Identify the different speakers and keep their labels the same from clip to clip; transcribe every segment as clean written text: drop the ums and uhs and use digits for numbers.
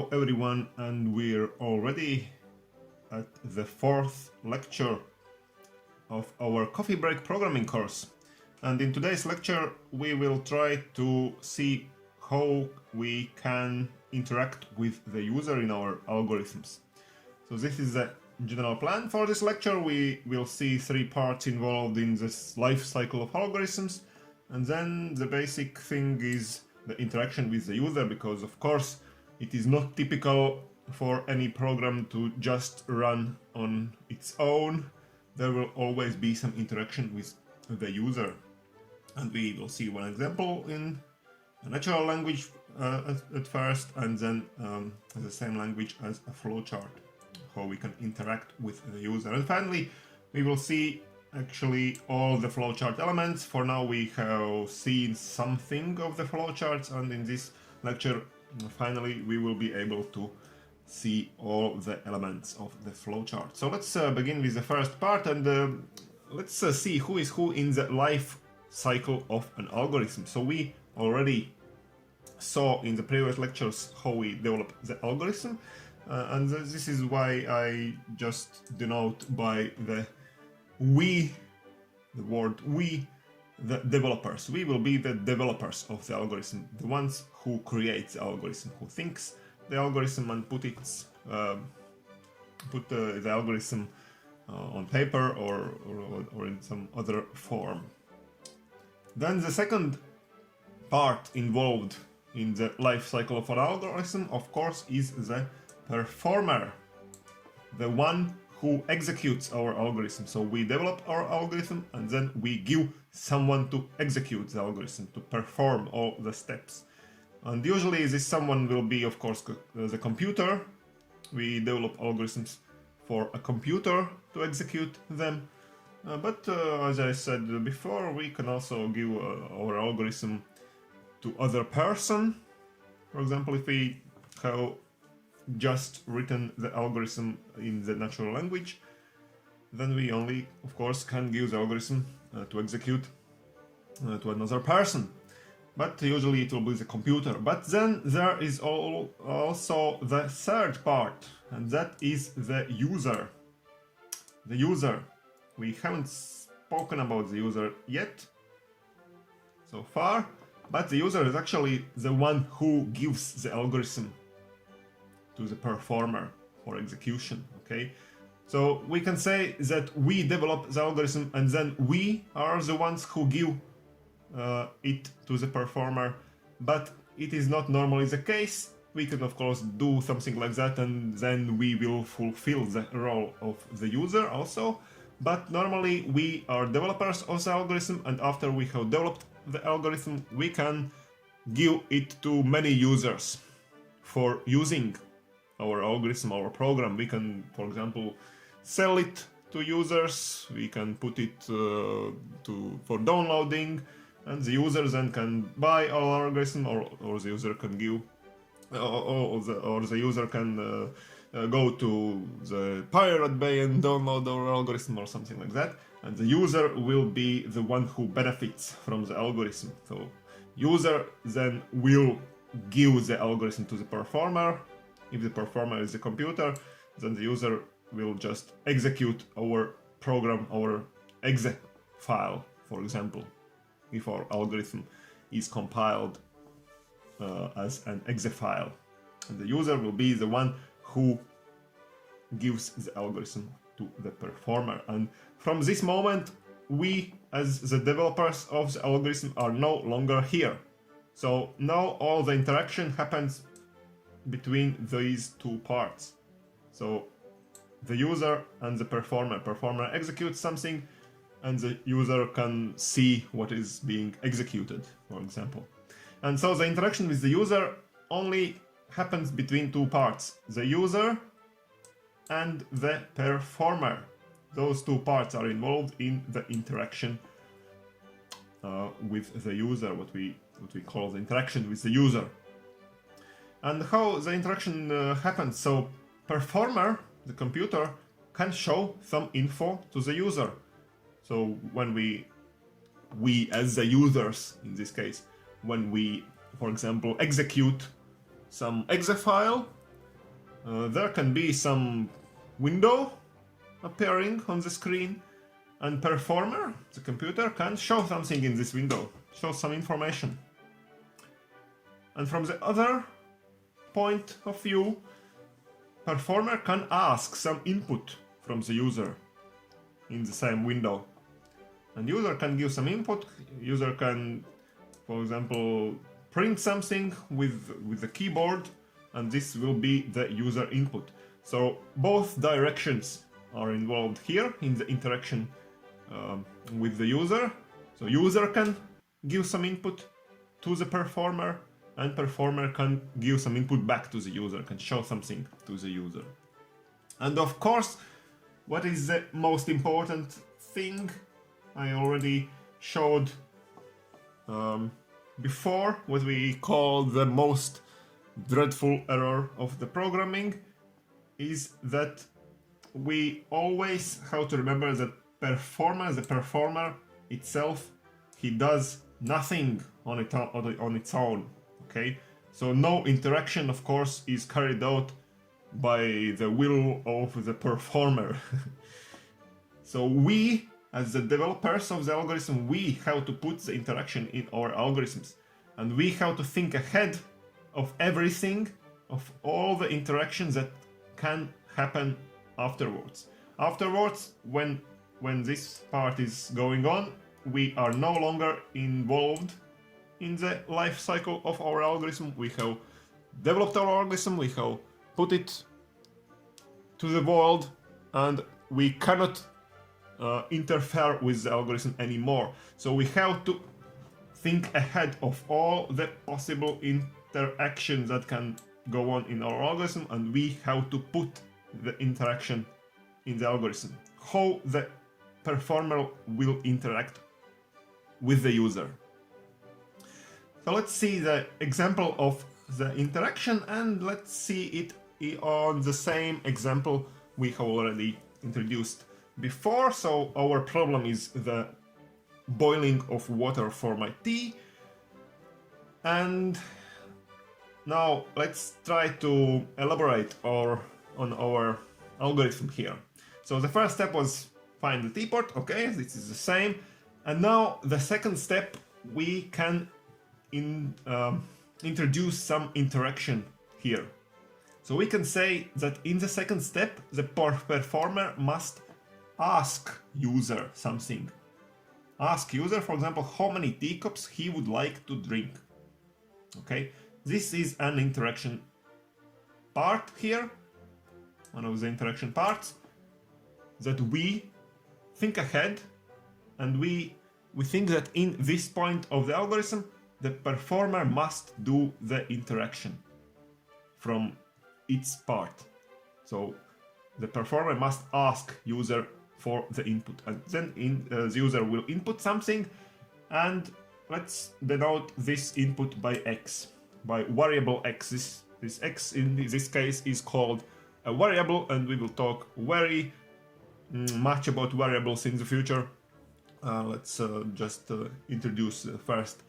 Speaker 1: Hello everyone, and we're already at the fourth lecture of our coffee break programming course. And in today's lecture we will try to see how we can interact with the user in our algorithms. So this is the general plan for this lecture. We will see three parts involved in this life cycle of algorithms, and then the basic thing is the interaction with the user, because of course it is not typical for any program to just run on its own. There will always be some interaction with the user. And we will see one example in a natural language at first, and then the same language as a flowchart, how we can interact with the user. And finally, we will see actually all the flowchart elements. For now, we have seen something of the flowcharts, and in this lecture, finally, we will be able to see all the elements of the flowchart. So let's begin with the first part, and let's see who is who in the life cycle of an algorithm. So we already saw in the previous lectures how we develop the algorithm, and this is why I just denote by the word we, the developers. We will be the developers of the algorithm, the ones who create the algorithm, who thinks the algorithm and put the algorithm on paper or in some other form. Then the second part involved in the life cycle of an algorithm, of course, is the performer, the one who executes our algorithm. So we develop our algorithm and then we give someone to execute the algorithm, to perform all the steps. And usually this someone will be, of course, the computer. We develop algorithms for a computer to execute them. But as I said before, we can also give our algorithm to other person. For example, if we have just written the algorithm in the natural language, then we only, of course, can give the algorithm to execute to another person. But usually it will be the computer. But then there is also the third part, and that is the user. The user. We haven't spoken about the user yet so far, but the user is actually the one who gives the algorithm to the performer for execution. Okay, so we can say that we develop the algorithm and then we are the ones who give it to the performer, but it is not normally the case. We can of course do something like that, and then we will fulfill the role of the user also. But normally we are developers of the algorithm, and after we have developed the algorithm, we can give it to many users for using our algorithm, our program. We can, for example, sell it to users. We can put it for downloading, and the user then can buy our algorithm, or the user can give, or the user can go to the Pirate Bay and download our algorithm or something like that. And the user will be the one who benefits from the algorithm. So user then will give the algorithm to the performer. If the performer is the computer, then the user will just execute our program, our exe file, for example, if our algorithm is compiled as an exe file. And the user will be the one who gives the algorithm to the performer. And from this moment, we as the developers of the algorithm are no longer here. So now all the interaction happens between these two parts. So the user and the performer. Performer executes something and the user can see what is being executed, for example. And so the interaction with the user only happens between two parts, the user and the performer. Those two parts are involved in the interaction with the user, what we call the interaction with the user. And how the interaction happens. So performer, the computer, can show some info to the user. So when we as the users in this case, when we, for example, execute some exe file, there can be some window appearing on the screen, and performer, the computer, can show something in this window, show some information. And from the other point of view, performer can ask some input from the user in the same window. And user can give some input. User can, for example, print something with the keyboard, and this will be the user input. So both directions are involved here in the interaction with the user. So user can give some input to the performer, and performer can give some input back to the user, can show something to the user. And of course, what is the most important thing I already showed before, what we call the most dreadful error of the programming, is that we always have to remember that the performer itself, he does nothing on its own. Okay, so no interaction, of course, is carried out by the will of the performer. So we, as the developers of the algorithm, we have to put the interaction in our algorithms, and we have to think ahead of everything, of all the interactions that can happen afterwards. Afterwards, when this part is going on, we are no longer involved in the life cycle of our algorithm. We have developed our algorithm, we have put it to the world, and we cannot interfere with the algorithm anymore. So we have to think ahead of all the possible interactions that can go on in our algorithm, and we have to put the interaction in the algorithm. How the performer will interact with the user. So let's see the example of the interaction, and let's see it on the same example we have already introduced before. So our problem is the boiling of water for my tea. And now let's try to elaborate on our algorithm here. So the first step was find the teapot. Okay, this is the same. And now the second step, we can introduce some interaction here. So we can say that in the second step, the performer must ask user something. Ask user, for example, how many teacups he would like to drink. Okay, this is an interaction part here, one of the interaction parts, that we think ahead, and we think that in this point of the algorithm, the performer must do the interaction from its part. So the performer must ask user for the input, and then the user will input something, and let's denote this input by x, by variable x. This x in this case is called a variable, and we will talk very much about variables in the future. Let's just introduce the first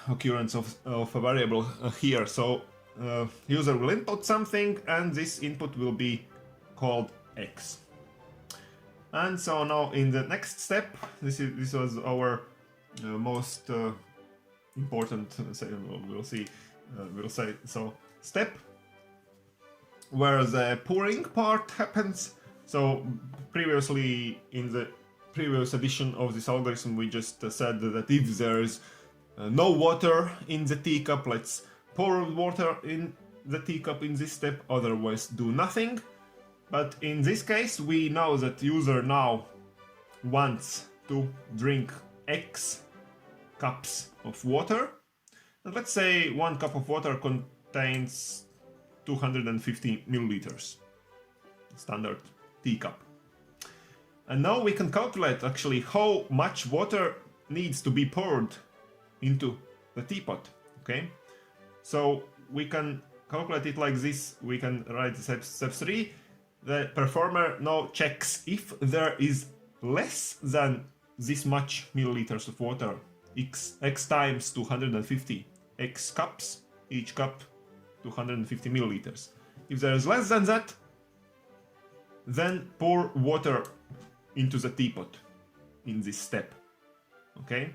Speaker 1: occurrence of a variable here. So user will input something, and this input will be called x. And so now in the next step, this was our most important, we'll say so, step where the pouring part happens. So previously, in the previous edition of this algorithm, we just said that if there's no water in the teacup, let's pour water in the teacup in this step, otherwise do nothing. But in this case, we know that user now wants to drink X cups of water. And let's say 1 cup of water contains 250 milliliters, standard teacup. And now we can calculate actually how much water needs to be poured into the teapot. Okay, so we can calculate it like this. We can write step 3. The performer now checks if there is less than this much milliliters of water, x times 250, x cups, each cup 250 milliliters. If there is less than that, then pour water into the teapot in this step. Okay?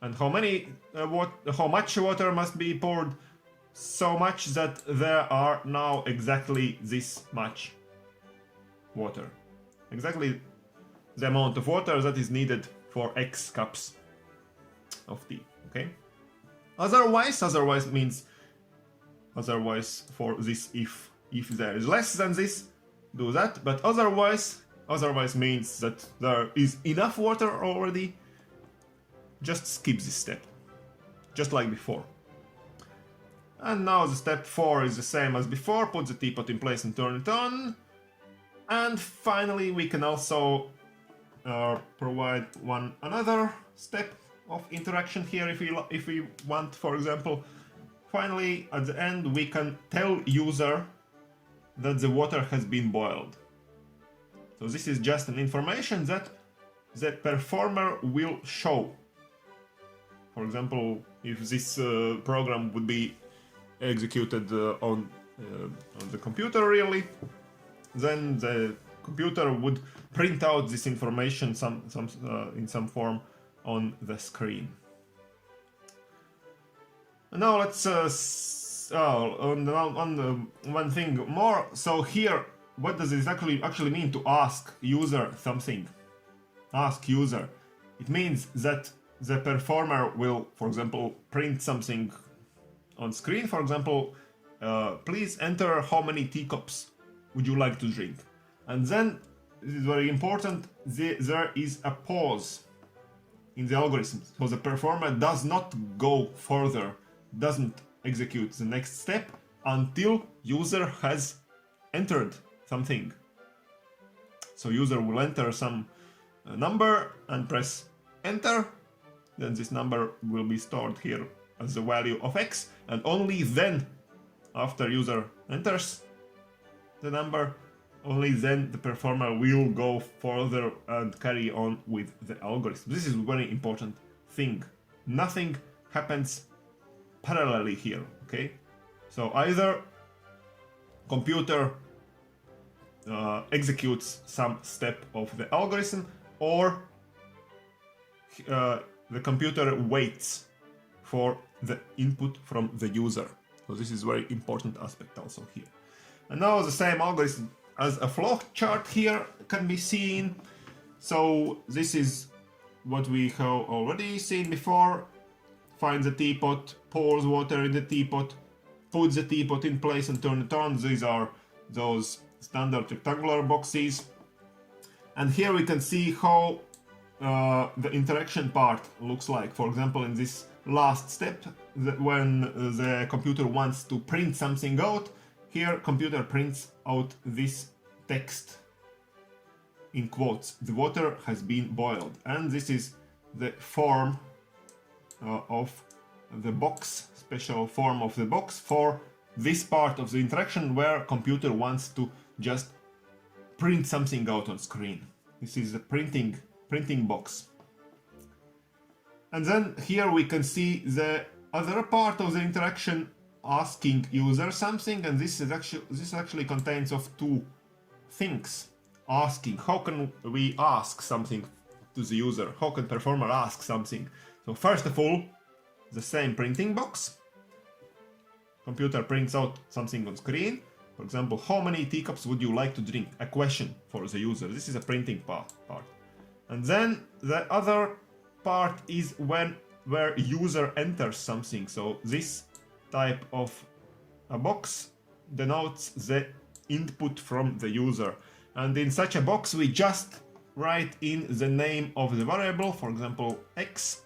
Speaker 1: And how much water must be poured? So much that there are now exactly this much water. Exactly the amount of water that is needed for X cups of tea. Okay? Otherwise means for this if there is less than this, do that, but otherwise means that there is enough water already. Just skip this step, just like before. And now the step 4 is the same as before. Put the teapot in place and turn it on. And finally we can also provide another step of interaction here if we want. For example, finally at the end we can tell user that the water has been boiled. So this is just an information that the performer will show. For example, if this program would be executed on the computer really, then the computer would print out this information in some form on the screen. And now let's on one thing more. So here, what does it actually mean to ask user something? Ask user. It means that the performer will, for example, print something on screen. For example, please enter how many teacups would you like to drink. And then, this is very important, there is a pause in the algorithm. So the performer does not go further, doesn't execute the next step until user has entered something. So user will enter some number and press enter. Then this number will be stored here as the value of X, and only then, after user enters the number, only then the performer will go further and carry on with the algorithm. This is a very important thing. Nothing happens parallelly here, okay? So either computer executes some step of the algorithm, or the computer waits for the input from the user. So this is very important aspect also here. And now the same algorithm as a flowchart here can be seen. So this is what we have already seen before. Find the teapot, pours water in the teapot, puts the teapot in place and turn it on. These are those standard rectangular boxes. And here we can see how the interaction part looks like. For example, in this last step, when the computer wants to print something out, here computer prints out this text in quotes: the water has been boiled. And this is the form of the box, special form of the box for this part of the interaction where computer wants to just print something out on screen. This is the printing box. And then here we can see the other part of the interaction, asking user something, and this actually contains of two things. Asking, how can we ask something to the user? How can performer ask something? So first of all, the same printing box. Computer prints out something on screen. For example, how many teacups would you like to drink? A question for the user. This is a printing part. And then the other part is where user enters something. So this type of a box denotes the input from the user. And in such a box, we just write in the name of the variable, for example, X,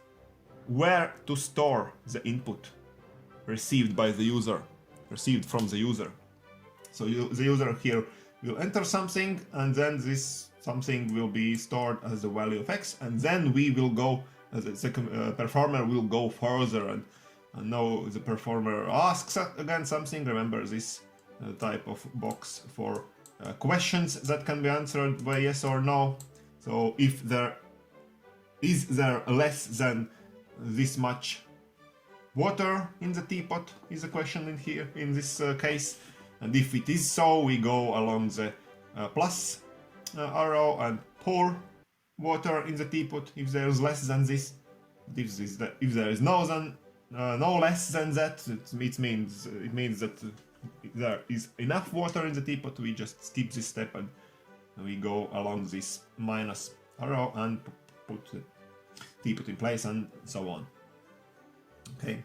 Speaker 1: where to store the input received by the user, received from the user. So the user here will enter something, and then this something will be stored as the value of X, and then we will go, the performer will go further, and now the performer asks again something. Remember this type of box for questions that can be answered by yes or no. So if there is less than this much water in the teapot is a question in here, in this case, And if it is so, we go along the plus arrow and pour water in the teapot if there is less than this. If there is no less than that, it means that there is enough water in the teapot. We just skip this step and we go along this minus arrow and put the teapot in place and so on. Okay,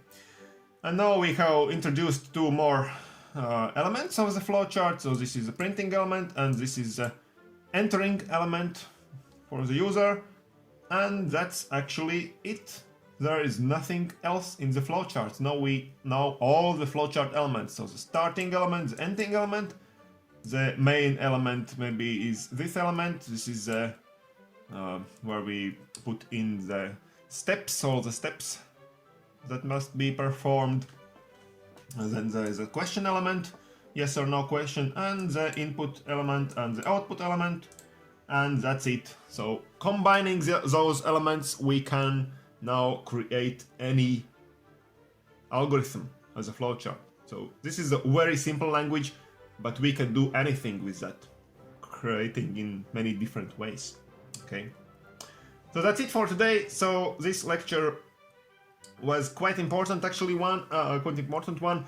Speaker 1: and now we have introduced two more elements of the flowchart. So this is the printing element and this is the entering element for the user, and that's actually it. There is nothing else in the flowchart. Now all the flowchart elements, so the starting element, the ending element, the main element maybe is this element. This is where we put in the steps, all the steps that must be performed. And then there is a question element, yes or no question, and the input element and the output element, and that's it. So combining those elements, we can now create any algorithm as a flowchart. So this is a very simple language, but we can do anything with that, creating in many different ways. Okay, so that's it for today. So this lecture was quite important, actually, quite important one,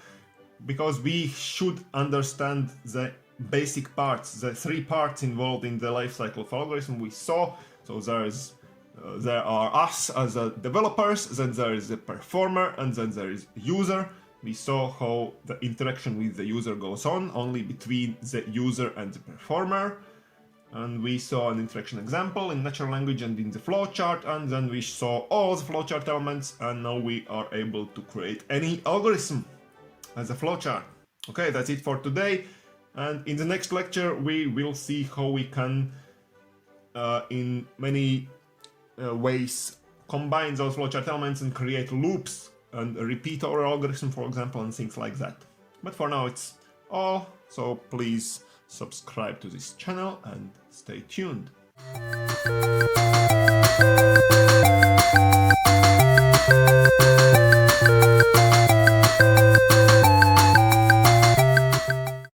Speaker 1: because we should understand the basic parts, the three parts involved in the life cycle of algorithm we saw. So there are us as developers, then there is the performer, and then there is user. We saw how the interaction with the user goes on only between the user and the performer. And we saw an interaction example in natural language and in the flowchart, and then we saw all the flowchart elements, and now we are able to create any algorithm as a flowchart. Okay, that's it for today. And in the next lecture, we will see how we can, in many ways, combine those flowchart elements and create loops and repeat our algorithm, for example, and things like that. But for now, it's all. So please subscribe to this channel and stay tuned.